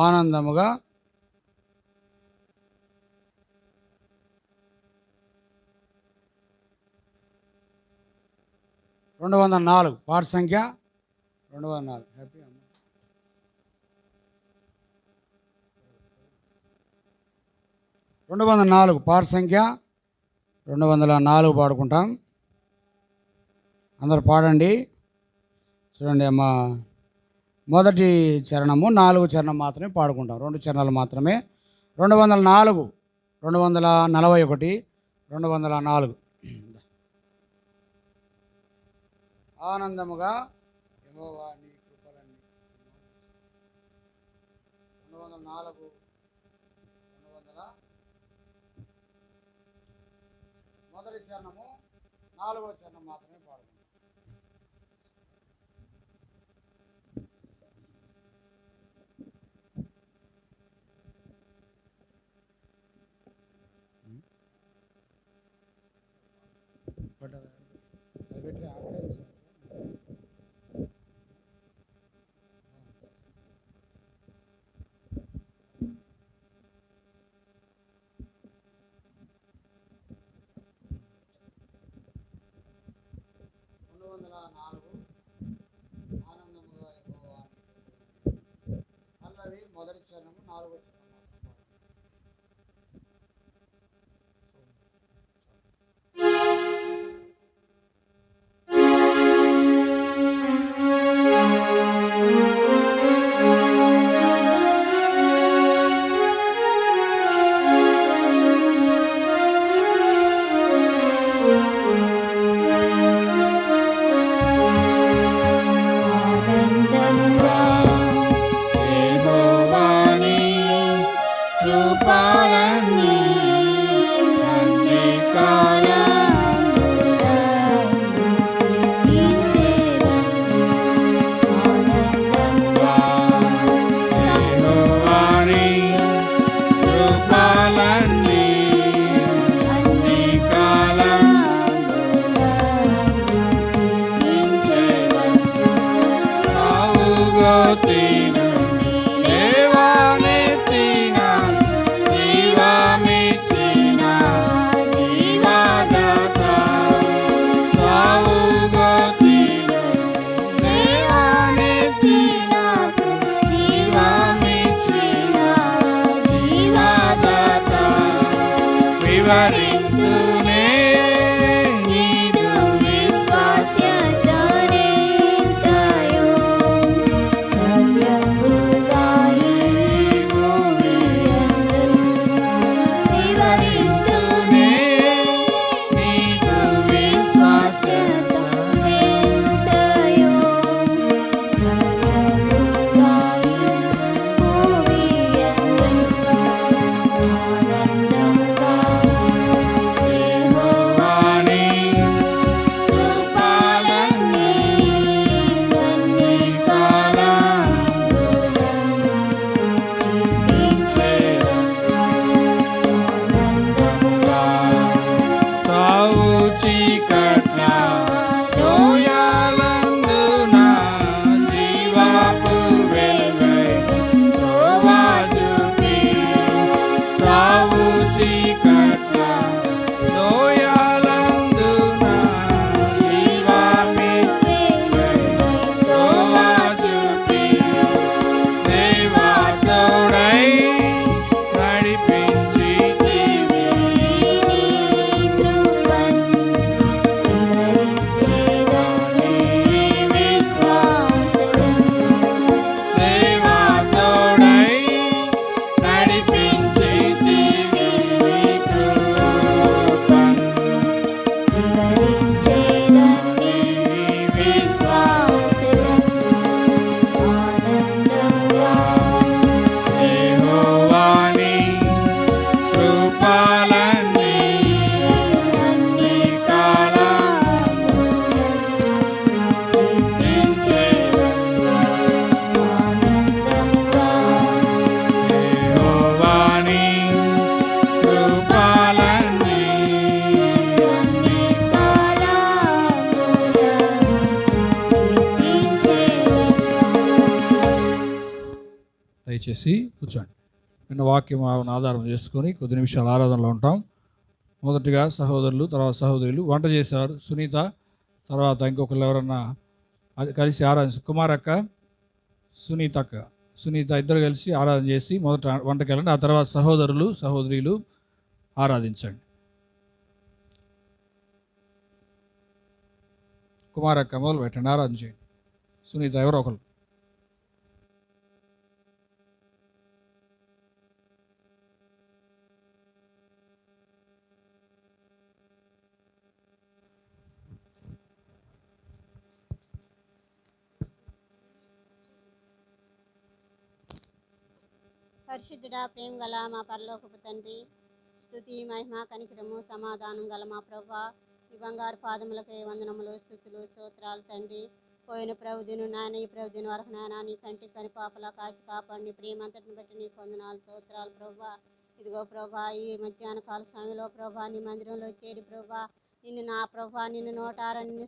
ఆనందముగా రెండు 204 పాట సంఖ్య 204. హ్యాపీ అమ్మ. 204 పాట సంఖ్య 204 పాడుకుంటాం. అందరు పాడండి. చూడండి అమ్మ, మొదటి చరణము 4 చరణం మాత్రమే పాడుకుంటాం, 2 చరణాలు మాత్రమే. 204, 241, 204. ఆనందముగా యెహోవా నీ కృపలన్నీ. 204, 200 మొదటి చరణము 4వ చరణం మాత్రమే పాడుకుంటాం. మొదటి చరణము 4వ ఆనందముగా యెహోవాని కృపలన్నీ అన్ని కాలములలో కీర్తించెదను. ఆనందముగా యెహోవాని కృపలన్నీ అన్ని కాలములలో కీర్తించెదను. సావుగోతిను లేవనెత్తిన జీవమిచ్చిన జీవదాత సావుగోతిను దేవానికి నాకు జీవమిచ్చిన జీవదాత వివరింతునే నీదు విశ్వాస్యతనెంతయో సర్వముగా ఈ భూమియందు వివరింతునే నీదు విశ్వాస్యతనెంతయో సర్వముగా ఈ భూమియందు ఆనందముగా యెహోవాని కృపలన్నీ అన్ని కాలములలో కీర్తించెదను. ఆనందముగా సావు చీకట్ల లోయలందున జీవపు వెలుగై త్రోవ చూపి సావు చీకట్ల లోయలందున జీవపు వెలుగై త్రోవ చూపి దేవా తోడై నడిపించితివి దేవా తోడై నడిపించితివి కృపన్ యెహోవాని కృపలన్నీ అన్ని యెహోవాని కృపలన్నీ దయచేసి కూర్చోండి. నిన్న వాక్యం ఆధారం చేసుకొని కొద్ది నిమిషాలు ఆరాధనలో ఉంటాం. మొదటిగా సహోదరులు, తర్వాత సహోదరులు వంట చేసేవారు సునీత, తర్వాత ఇంకొకరు ఎవరన్నా అది కలిసి ఆరాధన కుమారక్క, సునీత ఇద్దరు కలిసి ఆరాధన చేసి మొదట వంటకి వెళ్ళండి. ఆ తర్వాత సహోదరులు సహోదరులు ఆరాధించండి. కుమారక్క మొదలు పెట్టండి, ఆరాధన చేయండి. సునీత ఎవరో ఒకరు. పరిశుద్ధుడా, ప్రేమ గల మా పరలోకపు తండ్రి, స్తుతి మహిమ కనికరము సమాధానం గల మా ప్రభా, ఈ బంగారు పాదములకై వందనములు స్తుతులు స్తోత్రాలు తండ్రి. పోయిన ప్రభుదిను నాయన, ఈ ప్రభుదిన వరకు నాయన నీ కంటికి కని పాపలా కాచి కాపాడి ప్రేమంతటిని బట్టి నీకు వందనాలు స్తోత్రాలు ప్రభా. ఇదిగో ప్రభా, ఈ మధ్యాహ్న కాల సమయంలో ప్రభా నీ మందిరంలో చేరి ప్రభా నిన్ను నా ప్రభా నిన్ను నోటారా నిన్ను